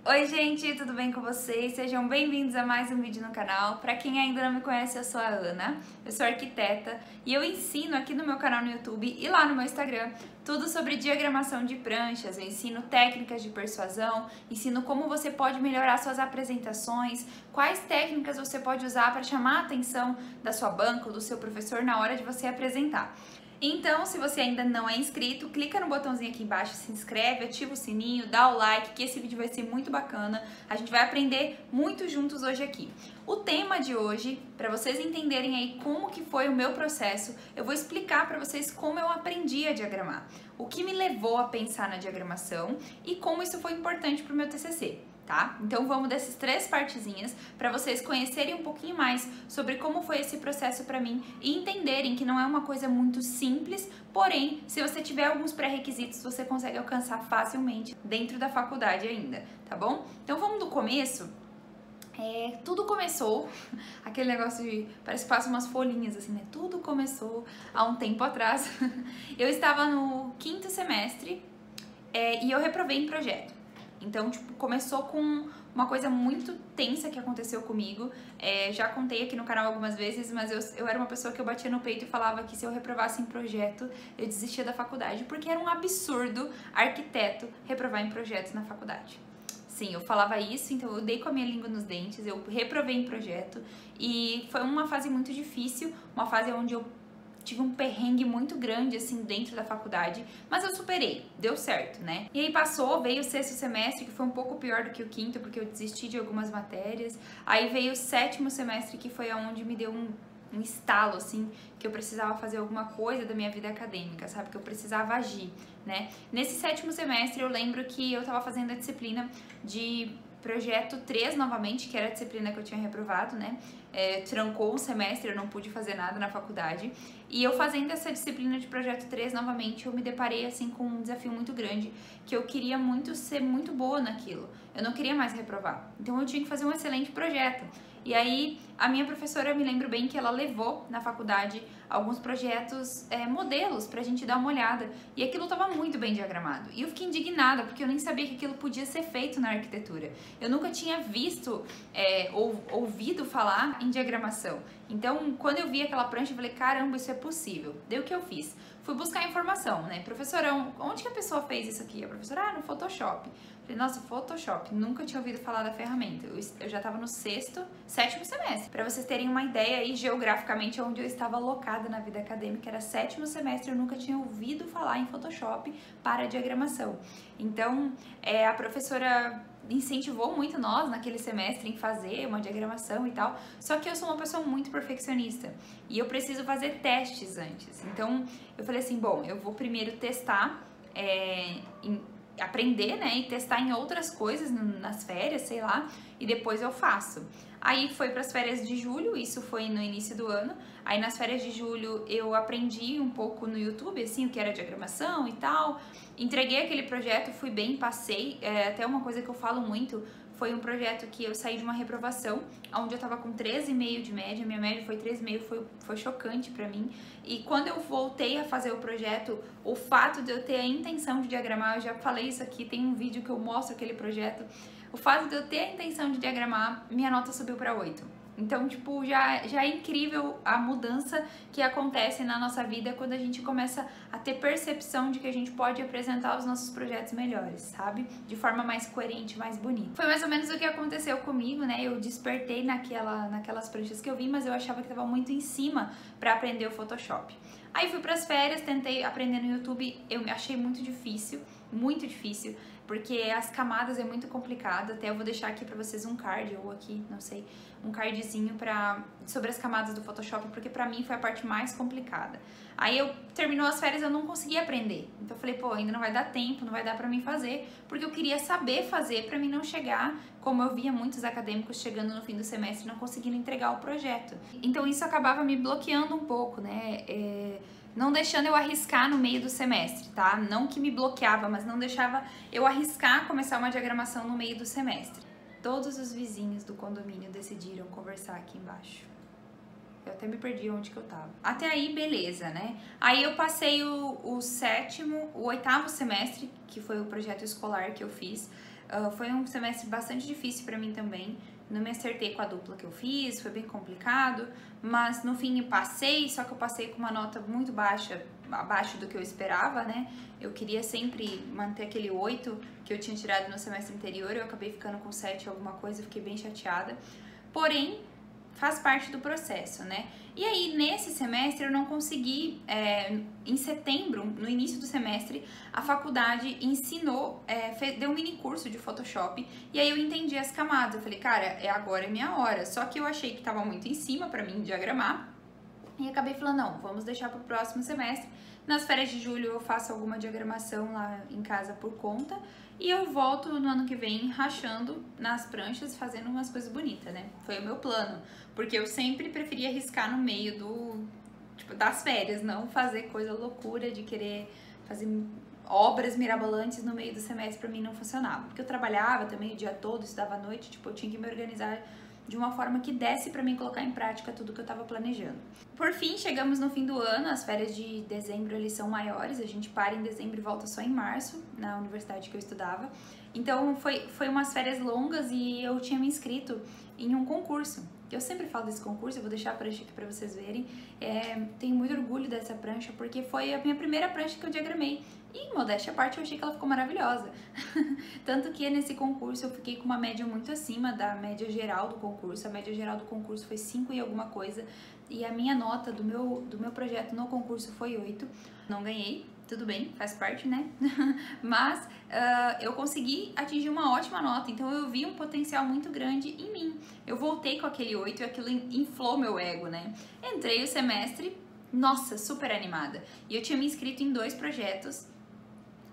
Oi gente, tudo bem com vocês? Sejam bem-vindos a mais um vídeo no canal. Para quem ainda não me conhece, eu sou a Ana, eu sou arquiteta e eu ensino aqui no meu canal no YouTube e lá no meu Instagram tudo sobre diagramação de pranchas, eu ensino técnicas de persuasão, ensino como você pode melhorar suas apresentações, quais técnicas você pode usar para chamar a atenção da sua banca ou do seu professor na hora de você apresentar. Então, se você ainda não é inscrito, clica no botãozinho aqui embaixo, se inscreve, ativa o sininho, dá o like, que esse vídeo vai ser muito bacana. A gente vai aprender muito juntos hoje aqui. O tema de hoje, para vocês entenderem aí como que foi o meu processo, eu vou explicar para vocês como eu aprendi a diagramar, o que me levou a pensar na diagramação e como isso foi importante para o meu TCC. Tá? Então vamos dessas três partezinhas para vocês conhecerem um pouquinho mais sobre como foi esse processo para mim e entenderem que não é uma coisa muito simples, porém, se você tiver alguns pré-requisitos, você consegue alcançar facilmente dentro da faculdade ainda, tá bom? Então vamos do começo. Tudo começou, aquele negócio de, parece que passa umas folhinhas assim, né? Tudo começou há um tempo atrás. Eu estava no 5º semestre e eu reprovei em projeto. Então, tipo, começou com uma coisa muito tensa que aconteceu comigo. Já contei aqui no canal algumas vezes, mas eu era uma pessoa que eu batia no peito e falava que se eu reprovasse em projeto, eu desistia da faculdade, porque era um absurdo arquiteto reprovar em projetos na faculdade. Sim, eu falava isso, então eu dei com a minha língua nos dentes, eu reprovei em projeto e foi uma fase muito difícil, uma fase onde eu tive um perrengue muito grande, assim, dentro da faculdade, mas eu superei, deu certo, né? E aí passou, veio o 6º semestre, que foi um pouco pior do que o 5º, porque eu desisti de algumas matérias. Aí veio o 7º semestre, que foi onde me deu um estalo, assim, que eu precisava fazer alguma coisa da minha vida acadêmica, sabe? Que eu precisava agir, né? Nesse 7º semestre, eu lembro que eu tava fazendo a disciplina de projeto 3 novamente, que era a disciplina que eu tinha reprovado, né? Trancou um semestre, eu não pude fazer nada na faculdade. E eu fazendo essa disciplina de projeto 3 novamente, eu me deparei assim com um desafio muito grande, que eu queria muito ser muito boa naquilo. Eu não queria mais reprovar. Então eu tinha que fazer um excelente projeto. E aí, a minha professora, eu me lembro bem que ela levou na faculdade alguns projetos, modelos, pra gente dar uma olhada. E aquilo tava muito bem diagramado. E eu fiquei indignada, porque eu nem sabia que aquilo podia ser feito na arquitetura. Eu nunca tinha visto ou ouvido falar em diagramação. Então, quando eu vi aquela prancha, eu falei, caramba, isso é possível. Daí o que eu fiz? Fui buscar informação, né? Professora, onde que a pessoa fez isso aqui? A professora, no Photoshop. Falei, nossa, Photoshop, nunca tinha ouvido falar da ferramenta. Eu já estava no 7º semestre. Para vocês terem uma ideia aí, geograficamente, onde eu estava alocada na vida acadêmica, era 7º semestre, eu nunca tinha ouvido falar em Photoshop para diagramação. Então, a professora incentivou muito nós naquele semestre em fazer uma diagramação e tal, só que eu sou uma pessoa muito perfeccionista e eu preciso fazer testes antes. Então, eu falei assim, bom, eu vou primeiro testar, aprender, né, e testar em outras coisas nas férias, sei lá, e depois eu faço. Aí foi para as férias de julho, isso foi no início do ano. Aí nas férias de julho eu aprendi um pouco no YouTube, assim, o que era diagramação e tal. Entreguei aquele projeto, fui bem, passei. Até uma coisa que eu falo muito, foi um projeto que eu saí de uma reprovação, onde eu tava com 13,5 de média, minha média foi 13,5, foi chocante pra mim. E quando eu voltei a fazer o projeto, o fato de eu ter a intenção de diagramar, eu já falei isso aqui, tem um vídeo que eu mostro aquele projeto, o fato de eu ter a intenção de diagramar, minha nota subiu pra 8. Então, tipo, já é incrível a mudança que acontece na nossa vida quando a gente começa a ter percepção de que a gente pode apresentar os nossos projetos melhores, sabe? De forma mais coerente, mais bonita. Foi mais ou menos o que aconteceu comigo, né? Eu despertei naquelas pranchas que eu vi, mas eu achava que estava muito em cima para aprender o Photoshop. Aí fui pras férias, tentei aprender no YouTube, eu achei muito difícil, porque as camadas é muito complicado. Até eu vou deixar aqui pra vocês um card, ou aqui, não sei, um cardzinho sobre as camadas do Photoshop, porque pra mim foi a parte mais complicada. Aí terminou as férias, eu não consegui aprender. Então eu falei, pô, ainda não vai dar tempo, não vai dar pra mim fazer, porque eu queria saber fazer pra mim não chegar, como eu via muitos acadêmicos chegando no fim do semestre e não conseguindo entregar o projeto. Então isso acabava me bloqueando um pouco, né? Não deixando eu arriscar no meio do semestre, tá? Não que me bloqueava, mas não deixava eu arriscar começar uma diagramação no meio do semestre. Todos os vizinhos do condomínio decidiram conversar aqui embaixo. Eu até me perdi onde que eu tava. Até aí, beleza, né? Aí eu passei o 8º semestre, que foi o projeto escolar que eu fiz. Foi um semestre bastante difícil pra mim também. Não me acertei com a dupla que eu fiz, foi bem complicado, mas no fim eu passei, só que eu passei com uma nota muito baixa, abaixo do que eu esperava, né? Eu queria sempre manter aquele 8 que eu tinha tirado no semestre anterior, eu acabei ficando com 7 alguma coisa, fiquei bem chateada. Porém, faz parte do processo, né? E aí, nesse semestre, eu não consegui, em setembro, no início do semestre, a faculdade ensinou, deu um mini curso de Photoshop, e aí eu entendi as camadas. Eu falei, cara, agora é minha hora. Só que eu achei que tava muito em cima pra mim diagramar, e acabei falando, não, vamos deixar pro próximo semestre. Nas férias de julho eu faço alguma diagramação lá em casa por conta, e eu volto no ano que vem rachando nas pranchas, fazendo umas coisas bonitas, né? Foi o meu plano, porque eu sempre preferia riscar no meio das férias, não fazer coisa loucura de querer fazer obras mirabolantes no meio do semestre. Pra mim não funcionava, porque eu trabalhava também o dia todo, estudava à noite, tipo, eu tinha que me organizar de uma forma que desse pra mim colocar em prática tudo que eu tava planejando. Por fim, chegamos no fim do ano, as férias de dezembro eles são maiores, a gente para em dezembro e volta só em março, na universidade que eu estudava. Então foi umas férias longas e eu tinha me inscrito em um concurso. Eu sempre falo desse concurso, eu vou deixar a prancha aqui pra vocês verem. Tenho muito orgulho dessa prancha, porque foi a minha primeira prancha que eu diagramei. E, modéstia à parte, eu achei que ela ficou maravilhosa. Tanto que nesse concurso eu fiquei com uma média muito acima da média geral do concurso. A média geral do concurso foi 5 e alguma coisa. E a minha nota do meu projeto no concurso foi 8. Não ganhei, tudo bem, faz parte, né? Mas eu consegui atingir uma ótima nota, então eu vi um potencial muito grande em mim. Eu voltei com aquele 8 e aquilo inflou meu ego, né? Entrei o semestre, nossa, super animada. E eu tinha me inscrito em 2 projetos.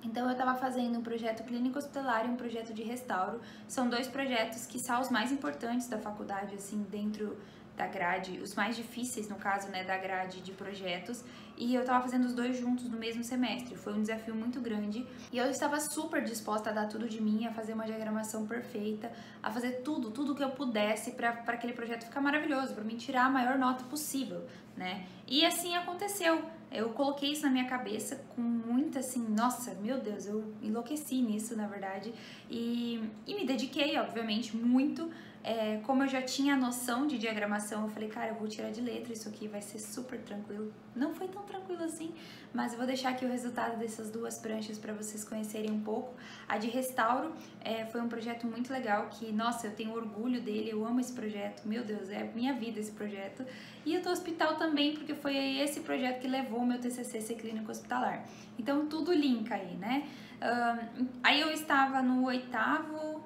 Então eu estava fazendo um projeto clínico hospitalar e um projeto de restauro. São 2 projetos que são os mais importantes da faculdade, assim, dentro da grade, os mais difíceis, no caso, né, da grade de projetos. E eu tava fazendo os 2 juntos no mesmo semestre. Foi um desafio muito grande. E eu estava super disposta a dar tudo de mim, a fazer uma diagramação perfeita, a fazer tudo que eu pudesse para aquele projeto ficar maravilhoso, para mim tirar a maior nota possível, né? E assim aconteceu. Eu coloquei isso na minha cabeça com muita, assim, nossa, meu Deus, eu enlouqueci nisso, na verdade. E me dediquei, obviamente, muito. Como eu já tinha a noção de diagramação, eu falei, cara, eu vou tirar de letra isso aqui, vai ser super tranquilo. Não foi tão tranquilo assim, mas eu vou deixar aqui o resultado dessas 2 pranchas para vocês conhecerem um pouco. A de restauro foi um projeto muito legal que, nossa, eu tenho orgulho dele, eu amo esse projeto, meu Deus, é minha vida esse projeto. E o do hospital também, porque foi esse projeto que levou o meu TCC ser clínico hospitalar. Então tudo linka aí, né? Aí eu estava no 8º,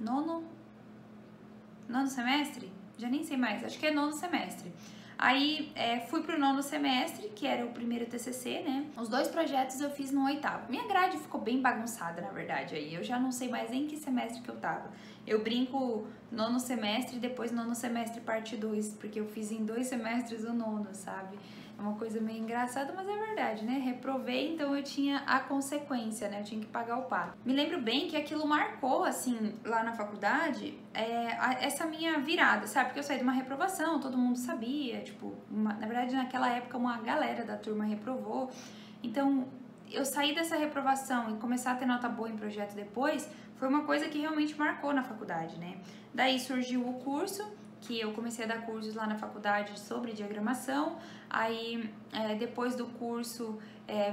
9º semestre? Já nem sei mais, acho que é 9º semestre. Aí fui pro 9º semestre, que era o primeiro TCC, né? Os 2 projetos eu fiz no 8º. Minha grade ficou bem bagunçada, na verdade, aí. Eu já não sei mais em que semestre que eu tava. Eu brinco 9º semestre e depois 9º semestre parte 2, porque eu fiz em 2 semestres o 9º, sabe? É uma coisa meio engraçada, mas é verdade, né? Reprovei, então eu tinha a consequência, né? Eu tinha que pagar o pato. Me lembro bem que aquilo marcou, assim, lá na faculdade, essa minha virada, sabe? Porque eu saí de uma reprovação, todo mundo sabia, tipo, na verdade, naquela época, uma galera da turma reprovou. Então, eu sair dessa reprovação e começar a ter nota boa em projeto depois, foi uma coisa que realmente marcou na faculdade, né? Daí surgiu o curso, que eu comecei a dar cursos lá na faculdade sobre diagramação. Aí depois do curso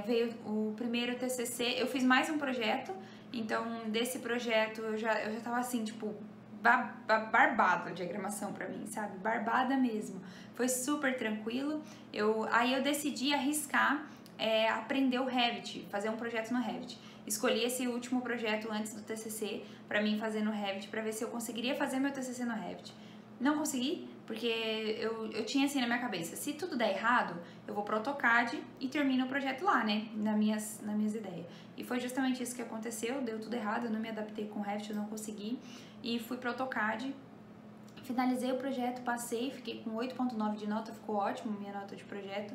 veio o primeiro TCC, eu fiz mais um projeto, então desse projeto eu já tava assim, tipo, barbada a diagramação pra mim, sabe? Barbada mesmo. Foi super tranquilo. Aí eu decidi arriscar, aprender o Revit, fazer um projeto no Revit. Escolhi esse último projeto antes do TCC pra mim fazer no Revit, pra ver se eu conseguiria fazer meu TCC no Revit. Não consegui, porque eu tinha assim na minha cabeça, se tudo der errado, eu vou pro AutoCAD e termino o projeto lá, né, nas minhas ideias. E foi justamente isso que aconteceu, deu tudo errado, eu não me adaptei com o Revit, eu não consegui, e fui pro AutoCAD, finalizei o projeto, passei, fiquei com 8.9 de nota, ficou ótimo minha nota de projeto.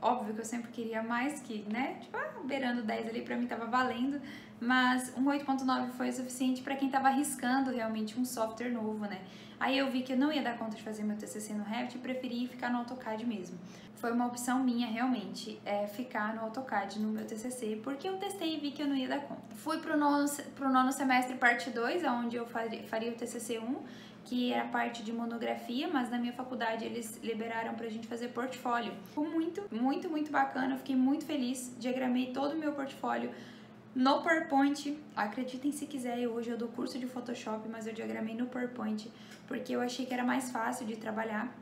Óbvio que eu sempre queria mais, que, né, tipo, beirando 10 ali, pra mim tava valendo, mas um 8.9 foi o suficiente para quem estava arriscando realmente um software novo, né? Aí eu vi que eu não ia dar conta de fazer meu TCC no Revit e preferi ficar no AutoCAD mesmo. Foi uma opção minha realmente, ficar no AutoCAD no meu TCC, porque eu testei e vi que eu não ia dar conta. Fui pro nono semestre parte 2, onde eu faria o TCC 1, que era parte de monografia, mas na minha faculdade eles liberaram pra gente fazer portfólio. Ficou muito bacana, eu fiquei muito feliz, diagramei todo o meu portfólio no PowerPoint. Acreditem se quiser, hoje eu dou curso de Photoshop, mas eu diagramei no PowerPoint, porque eu achei que era mais fácil de trabalhar.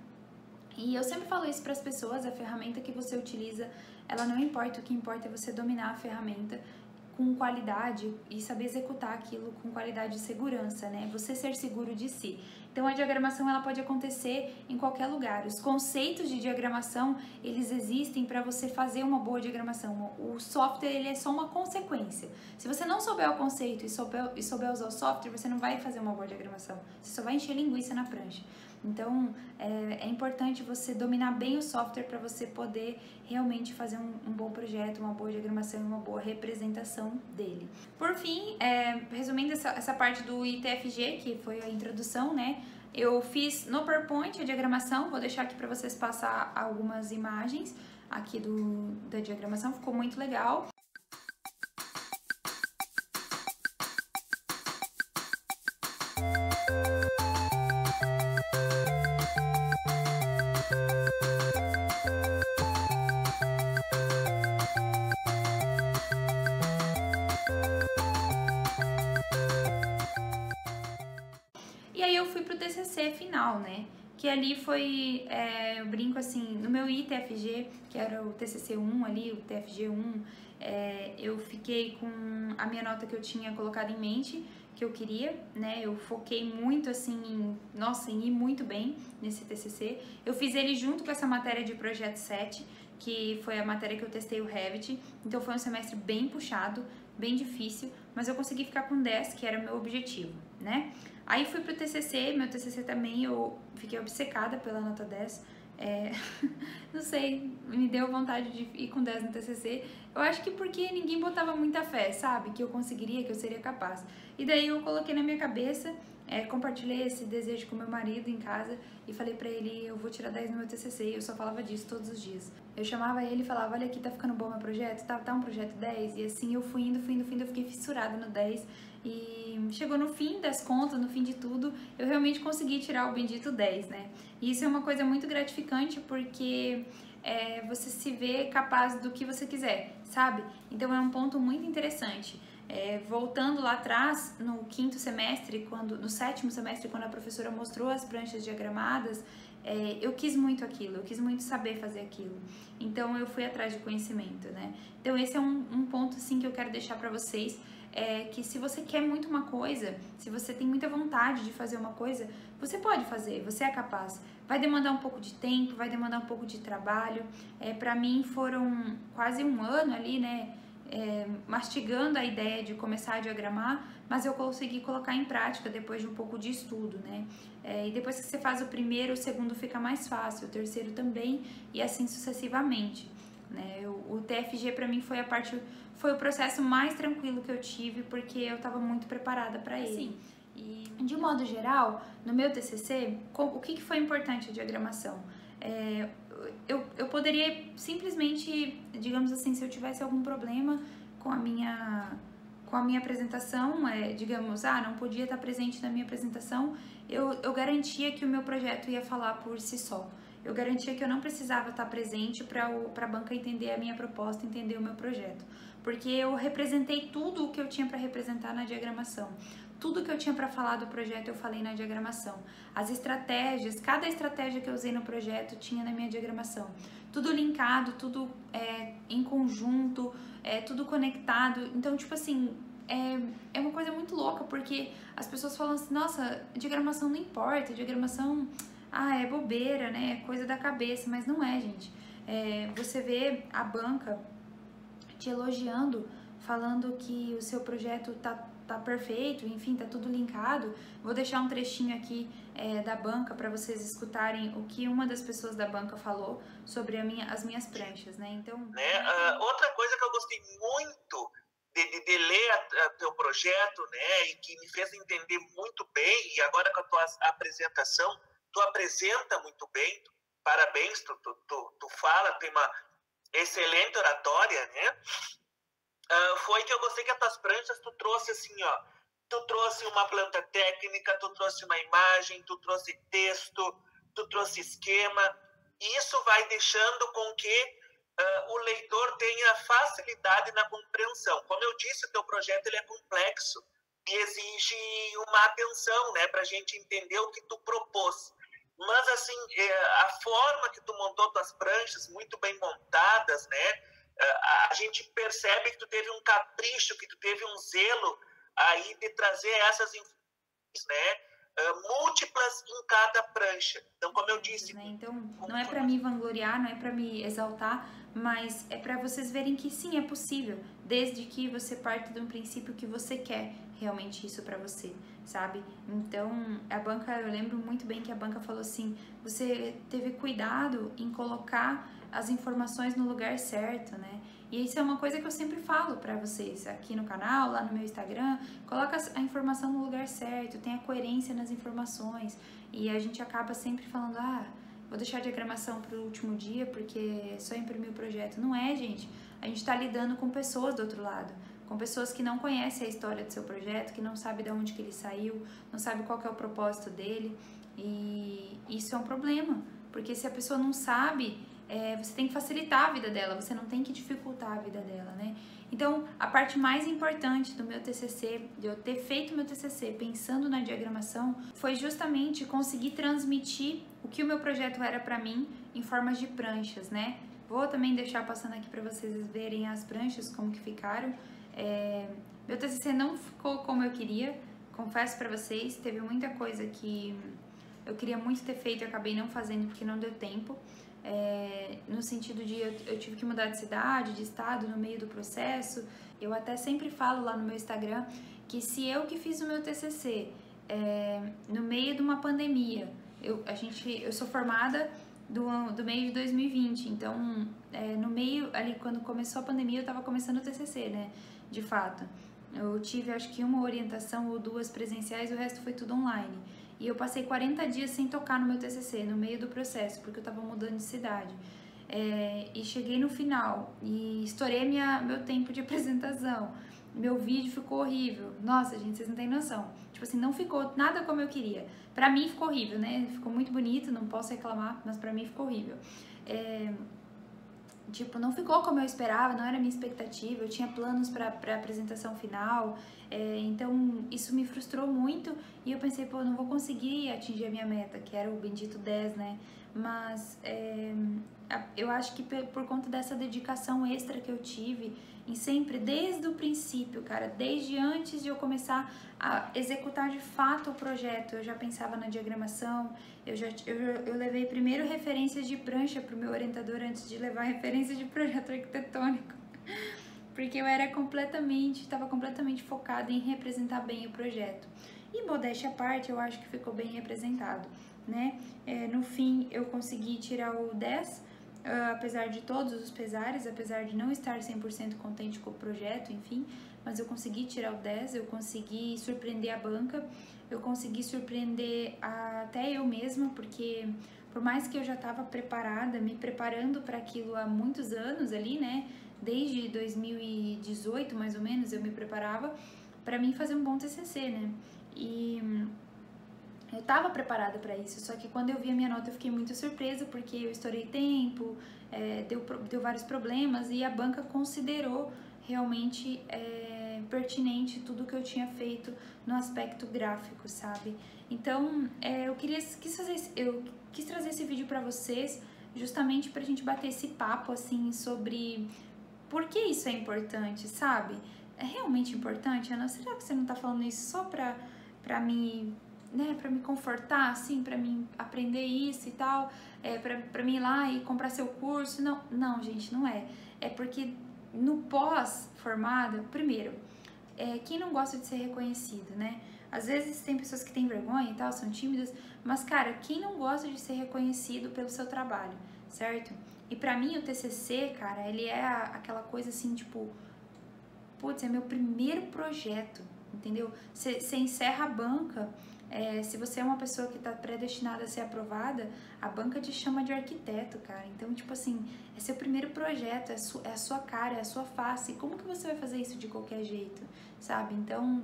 E eu sempre falo isso para as pessoas, a ferramenta que você utiliza, ela não importa, o que importa é você dominar a ferramenta com qualidade e saber executar aquilo com qualidade e segurança, né? Você ser seguro de si. Então a diagramação ela pode acontecer em qualquer lugar. Os conceitos de diagramação, eles existem para você fazer uma boa diagramação. O software ele é só uma consequência. Se você não souber o conceito e souber usar o software, você não vai fazer uma boa diagramação. Você só vai encher linguiça na prancha. Então, é importante você dominar bem o software para você poder realmente fazer um bom projeto, uma boa diagramação e uma boa representação dele. Por fim, resumindo essa parte do ITFG, que foi a introdução, né? Eu fiz no PowerPoint a diagramação, vou deixar aqui para vocês passar algumas imagens aqui da diagramação, ficou muito legal. E aí eu fui pro TCC final, né? Que ali foi, eu brinco assim, no meu ITFG, que era o TCC 1 ali, o TFG 1, eu fiquei com a minha nota que eu tinha colocado em mente, que eu queria, né? Eu foquei muito assim, em ir muito bem nesse TCC. Eu fiz ele junto com essa matéria de Projeto 7, que foi a matéria que eu testei o Revit. Então foi um semestre bem puxado, bem difícil, mas eu consegui ficar com 10, que era o meu objetivo, né? Aí fui pro TCC, meu TCC também eu fiquei obcecada pela nota 10. Não sei, me deu vontade de ir com 10 no TCC. Eu acho que porque ninguém botava muita fé, sabe? Que eu conseguiria, que eu seria capaz. E daí eu coloquei na minha cabeça, compartilhei esse desejo com meu marido em casa e falei pra ele, eu vou tirar 10 no meu TCC. E eu só falava disso todos os dias. Eu chamava ele e falava, olha aqui, tá ficando bom meu projeto? Tá um projeto 10? E assim eu fui indo, eu fiquei fissurada no 10. E chegou no fim das contas, no fim de tudo, eu realmente consegui tirar o bendito 10, né? E isso é uma coisa muito gratificante porque você se vê capaz do que você quiser, sabe? Então é um ponto muito interessante. Voltando lá atrás, no quinto semestre, no sétimo semestre, quando a professora mostrou as pranchas diagramadas, eu quis muito aquilo, eu quis muito saber fazer aquilo. Então eu fui atrás de conhecimento, né? Então esse é um ponto assim que eu quero deixar pra vocês. Que se você quer muito uma coisa, se você tem muita vontade de fazer uma coisa, você pode fazer, você é capaz. Vai demandar um pouco de tempo, vai demandar um pouco de trabalho. Pra mim foram quase um ano ali, né, mastigando a ideia de começar a diagramar, mas eu consegui colocar em prática depois de um pouco de estudo, né? E depois que você faz o primeiro, o segundo fica mais fácil, o terceiro também, e assim sucessivamente. Né? O TFG pra mim foi o processo mais tranquilo que eu tive, porque eu estava muito preparada para ele. Sim. E de modo geral, no meu TCC, o que foi importante a diagramação? Eu poderia simplesmente, digamos assim, se eu tivesse algum problema com a minha apresentação, digamos, não podia estar presente na minha apresentação, eu garantia que o meu projeto ia falar por si só. Eu garantia que eu não precisava estar presente para a banca entender a minha proposta, entender o meu projeto. Porque eu representei tudo o que eu tinha para representar na diagramação. Tudo que eu tinha para falar do projeto eu falei na diagramação. As estratégias, cada estratégia que eu usei no projeto tinha na minha diagramação. Tudo linkado, tudo em conjunto, tudo conectado. Então, tipo assim, é uma coisa muito louca, porque as pessoas falam assim, nossa, diagramação não importa, diagramação... é bobeira, né? É coisa da cabeça, mas não é, gente. Você vê a banca te elogiando, falando que o seu projeto tá perfeito, enfim, tá tudo linkado. Vou deixar um trechinho aqui da banca para vocês escutarem o que uma das pessoas da banca falou sobre as minhas pranchas, né? Então, outra coisa que eu gostei muito de ler teu projeto, né, e que me fez entender muito bem, e agora com a tua apresentação, tu apresenta muito bem, parabéns, tu fala, tem uma excelente oratória, né? Foi que eu gostei que as tuas pranchas tu trouxe assim, ó, tu trouxe uma planta técnica, tu trouxe uma imagem, tu trouxe texto, tu trouxe esquema, e isso vai deixando com que o leitor tenha facilidade na compreensão. Como eu disse, o teu projeto ele é complexo e exige uma atenção, né, para a gente entender o que tu propôs. Mas, assim, a forma que tu montou tuas pranchas, muito bem montadas, né, a gente percebe que tu teve um capricho, que tu teve um zelo aí de trazer essas informações, né, múltiplas em cada prancha. Então, como eu disse... Né? Então, não é para me vangloriar, não é para me exaltar, mas é para vocês verem que sim, é possível, desde que você parte de um princípio que você quer realmente isso para você, sabe? Então, a banca, eu lembro muito bem que a banca falou assim, você teve cuidado em colocar as informações no lugar certo, né? E isso é uma coisa que eu sempre falo para vocês aqui no canal, lá no meu Instagram, coloca a informação no lugar certo, tenha coerência nas informações, e a gente acaba sempre falando, vou deixar a diagramação para o último dia porque só imprimir o projeto. Não é, gente. A gente está lidando com pessoas do outro lado, com pessoas que não conhecem a história do seu projeto, que não sabem de onde que ele saiu, não sabem qual que é o propósito dele, e isso é um problema, porque se a pessoa não sabe, você tem que facilitar a vida dela, você não tem que dificultar a vida dela, né? Então, a parte mais importante do meu TCC, de eu ter feito meu TCC pensando na diagramação, foi justamente conseguir transmitir o que o meu projeto era para mim em formas de pranchas, né? Vou também deixar passando aqui para vocês verem as pranchas, como que ficaram. Meu TCC não ficou como eu queria, confesso para vocês, teve muita coisa que eu queria muito ter feito e acabei não fazendo porque não deu tempo. No sentido de eu tive que mudar de cidade, de estado no meio do processo. Eu até sempre falo lá no meu Instagram que se eu que fiz o meu TCC no meio de uma pandemia, eu sou formada do meio de 2020, então no meio ali quando começou a pandemia eu estava começando o TCC, né, de fato. Eu tive acho que uma orientação ou duas presenciais, o resto foi tudo online. E eu passei 40 dias sem tocar no meu TCC, no meio do processo, porque eu tava mudando de cidade. E cheguei no final e estourei meu tempo de apresentação. Meu vídeo ficou horrível. Nossa, gente, vocês não têm noção. Tipo assim, não ficou nada como eu queria. Pra mim ficou horrível, né? Ficou muito bonito, não posso reclamar, mas pra mim ficou horrível. Tipo, não ficou como eu esperava, não era a minha expectativa, eu tinha planos para a apresentação final, então isso me frustrou muito e eu pensei, pô, não vou conseguir atingir a minha meta, que era o bendito 10, né? Mas eu acho que por conta dessa dedicação extra que eu tive em sempre, desde o princípio, cara, desde antes de eu começar a executar de fato o projeto, eu já pensava na diagramação, eu levei primeiro referências de prancha para o meu orientador antes de levar referências de projeto arquitetônico, porque eu estava completamente focada em representar bem o projeto. E modéstia à parte, eu acho que ficou bem representado, né? No fim, eu consegui tirar o 10, apesar de todos os pesares, apesar de não estar 100% contente com o projeto, enfim, mas eu consegui tirar o 10, eu consegui surpreender a banca, eu consegui surpreender até eu mesma, porque por mais que eu já estava preparada, me preparando para aquilo há muitos anos ali, né, desde 2018 mais ou menos, eu me preparava para mim fazer um bom TCC, né, e eu estava preparada para isso, só que quando eu vi a minha nota eu fiquei muito surpresa, porque eu estourei tempo, deu vários problemas e a banca considerou realmente pertinente tudo que eu tinha feito no aspecto gráfico, sabe? Então, eu quis trazer esse vídeo para vocês, justamente pra gente bater esse papo, assim, sobre por que isso é importante, sabe? É realmente importante, Ana? Será que você não tá falando isso só pra me... né, pra me confortar, assim, pra mim aprender isso e tal, pra mim ir lá e comprar seu curso? Não, gente, não é. É porque no pós-formado, primeiro, quem não gosta de ser reconhecido, né? Às vezes tem pessoas que têm vergonha e tal, são tímidas, mas, cara, quem não gosta de ser reconhecido pelo seu trabalho, certo? E pra mim o TCC, cara, ele é aquela coisa assim, tipo, putz, é meu primeiro projeto, entendeu? Você encerra a banca, se você é uma pessoa que está predestinada a ser aprovada, a banca te chama de arquiteto, cara. Então, tipo assim, é seu primeiro projeto, é a sua cara, é a sua face. Como que você vai fazer isso de qualquer jeito, sabe? Então,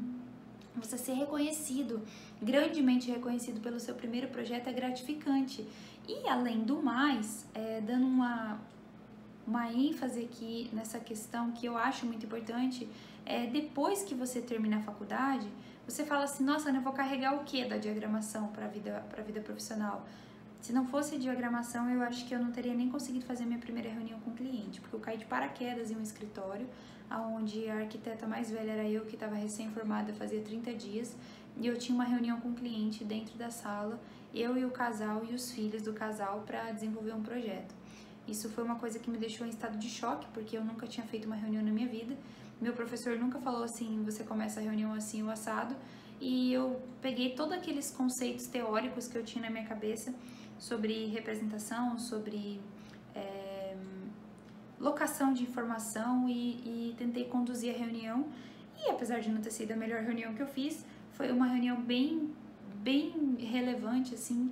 você ser reconhecido, grandemente reconhecido pelo seu primeiro projeto é gratificante. E, além do mais, dando uma ênfase aqui nessa questão que eu acho muito importante, depois que você termina a faculdade, você fala assim, nossa, eu vou carregar o que da diagramação para a vida profissional? Se não fosse diagramação, eu acho que eu não teria nem conseguido fazer minha primeira reunião com o cliente, porque eu caí de paraquedas em um escritório, onde a arquiteta mais velha era eu, que estava recém-formada, fazia 30 dias, e eu tinha uma reunião com o cliente dentro da sala, eu e o casal e os filhos do casal, para desenvolver um projeto. Isso foi uma coisa que me deixou em estado de choque, porque eu nunca tinha feito uma reunião na minha vida. Meu professor nunca falou assim, você começa a reunião assim, o assado. E eu peguei todos aqueles conceitos teóricos que eu tinha na minha cabeça sobre representação, sobre locação de informação e tentei conduzir a reunião. E apesar de não ter sido a melhor reunião que eu fiz, foi uma reunião bem relevante, assim,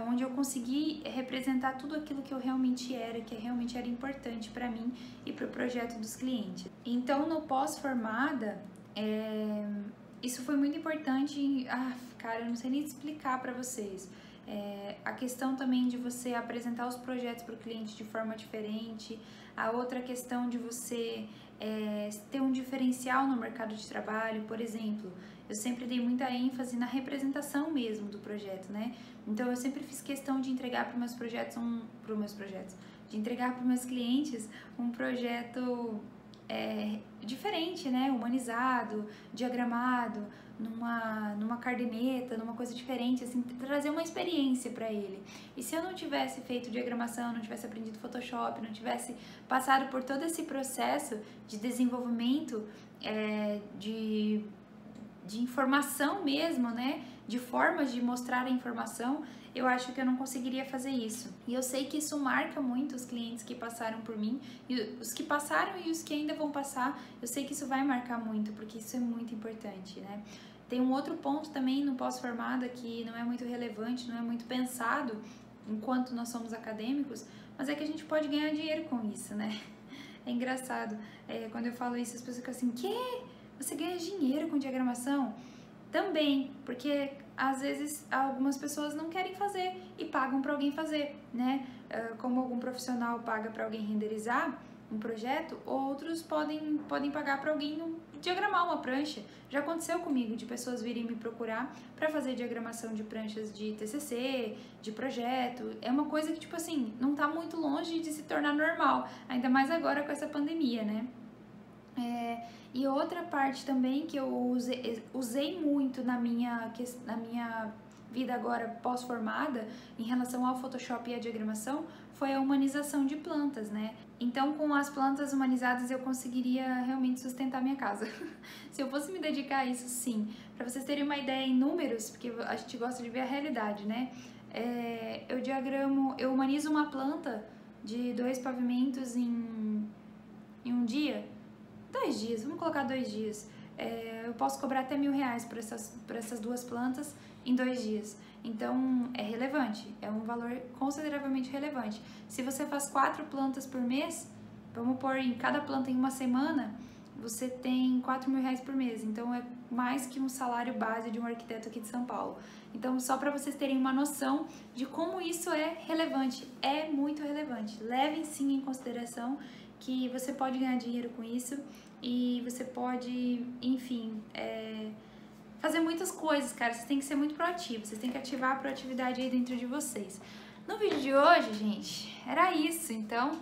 onde eu consegui representar tudo aquilo que eu realmente era, que realmente era importante para mim e para o projeto dos clientes. Então, no pós-formada, isso foi muito importante. Cara, eu não sei nem explicar para vocês. A questão também de você apresentar os projetos para o cliente de forma diferente, a outra questão de você ter um diferencial no mercado de trabalho, por exemplo. Eu sempre dei muita ênfase na representação mesmo do projeto, né? Então eu sempre fiz questão de entregar para meus projetos, de entregar para meus clientes um projeto diferente, né? Humanizado, diagramado, numa caderneta, numa coisa diferente, assim, trazer uma experiência para ele. E se eu não tivesse feito diagramação, não tivesse aprendido Photoshop, não tivesse passado por todo esse processo de desenvolvimento de informação mesmo, né? De formas de mostrar a informação, eu acho que eu não conseguiria fazer isso. E eu sei que isso marca muito os clientes que passaram por mim, e os que passaram e os que ainda vão passar, eu sei que isso vai marcar muito, porque isso é muito importante, né? Tem um outro ponto também no pós-formada que não é muito relevante, não é muito pensado enquanto nós somos acadêmicos, mas é que a gente pode ganhar dinheiro com isso, né? É engraçado, quando eu falo isso, as pessoas ficam assim, quê? Você ganha dinheiro com diagramação? Também, porque às vezes algumas pessoas não querem fazer e pagam para alguém fazer, né? Como algum profissional paga para alguém renderizar um projeto, outros podem pagar para alguém diagramar uma prancha. Já aconteceu comigo de pessoas virem me procurar para fazer diagramação de pranchas de TCC, de projeto. É uma coisa que, tipo assim, não tá muito longe de se tornar normal, ainda mais agora com essa pandemia, né? E outra parte também que eu usei muito na minha vida agora pós-formada em relação ao Photoshop e à diagramação foi a humanização de plantas, né? Então, com as plantas humanizadas eu conseguiria realmente sustentar minha casa. Se eu fosse me dedicar a isso, sim. Para vocês terem uma ideia em números, porque a gente gosta de ver a realidade, né? Eu humanizo uma planta de 2 pavimentos em um dia. 2 dias, vamos colocar 2 dias. Eu posso cobrar até R$1.000 por essas 2 plantas em 2 dias. Então, é relevante, é um valor consideravelmente relevante. Se você faz 4 plantas por mês, vamos pôr em cada planta em uma semana, você tem R$4.000 por mês. Então, é mais que um salário base de um arquiteto aqui de São Paulo. Então, só para vocês terem uma noção de como isso é relevante. É muito relevante. Levem sim em consideração que você pode ganhar dinheiro com isso e você pode, enfim, fazer muitas coisas, cara. Vocês têm que ser muito proativos, vocês têm que ativar a proatividade aí dentro de vocês. No vídeo de hoje, gente, era isso. Então,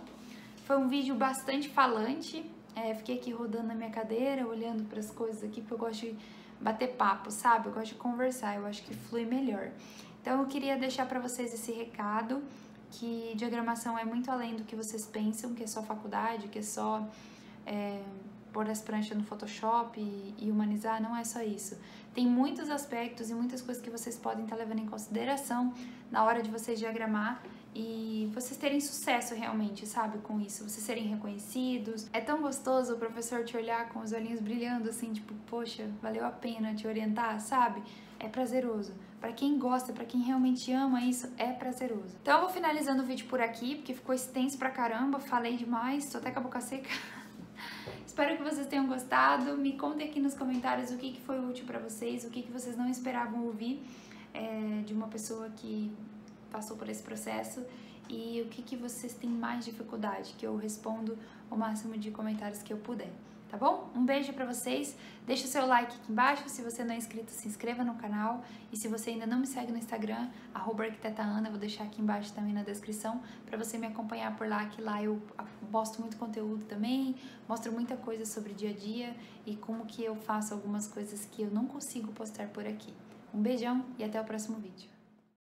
foi um vídeo bastante falante. Fiquei aqui rodando na minha cadeira, olhando para as coisas aqui, porque eu gosto de bater papo, sabe? Eu gosto de conversar, eu acho que flui melhor. Então, eu queria deixar para vocês esse recado, que diagramação é muito além do que vocês pensam, que é só faculdade, que é só pôr as pranchas no Photoshop e humanizar, não é só isso. Tem muitos aspectos e muitas coisas que vocês podem estar levando em consideração na hora de vocês diagramar e vocês terem sucesso realmente, sabe, com isso, vocês serem reconhecidos. É tão gostoso o professor te olhar com os olhinhos brilhando assim, tipo, poxa, valeu a pena te orientar, sabe? É prazeroso. Pra quem gosta, pra quem realmente ama isso, é prazeroso. Então eu vou finalizando o vídeo por aqui, porque ficou extenso pra caramba, falei demais, tô até com a boca seca. Espero que vocês tenham gostado. Me contem aqui nos comentários o que foi útil pra vocês, o que vocês não esperavam ouvir de uma pessoa que passou por esse processo e o que vocês têm mais dificuldade, que eu respondo o máximo de comentários que eu puder, tá bom? Um beijo pra vocês, deixa o seu like aqui embaixo, se você não é inscrito, se inscreva no canal e se você ainda não me segue no Instagram, @arquitetaana, vou deixar aqui embaixo também na descrição pra você me acompanhar por lá, que lá eu posto muito conteúdo também, mostro muita coisa sobre o dia a dia e como que eu faço algumas coisas que eu não consigo postar por aqui. Um beijão e até o próximo vídeo.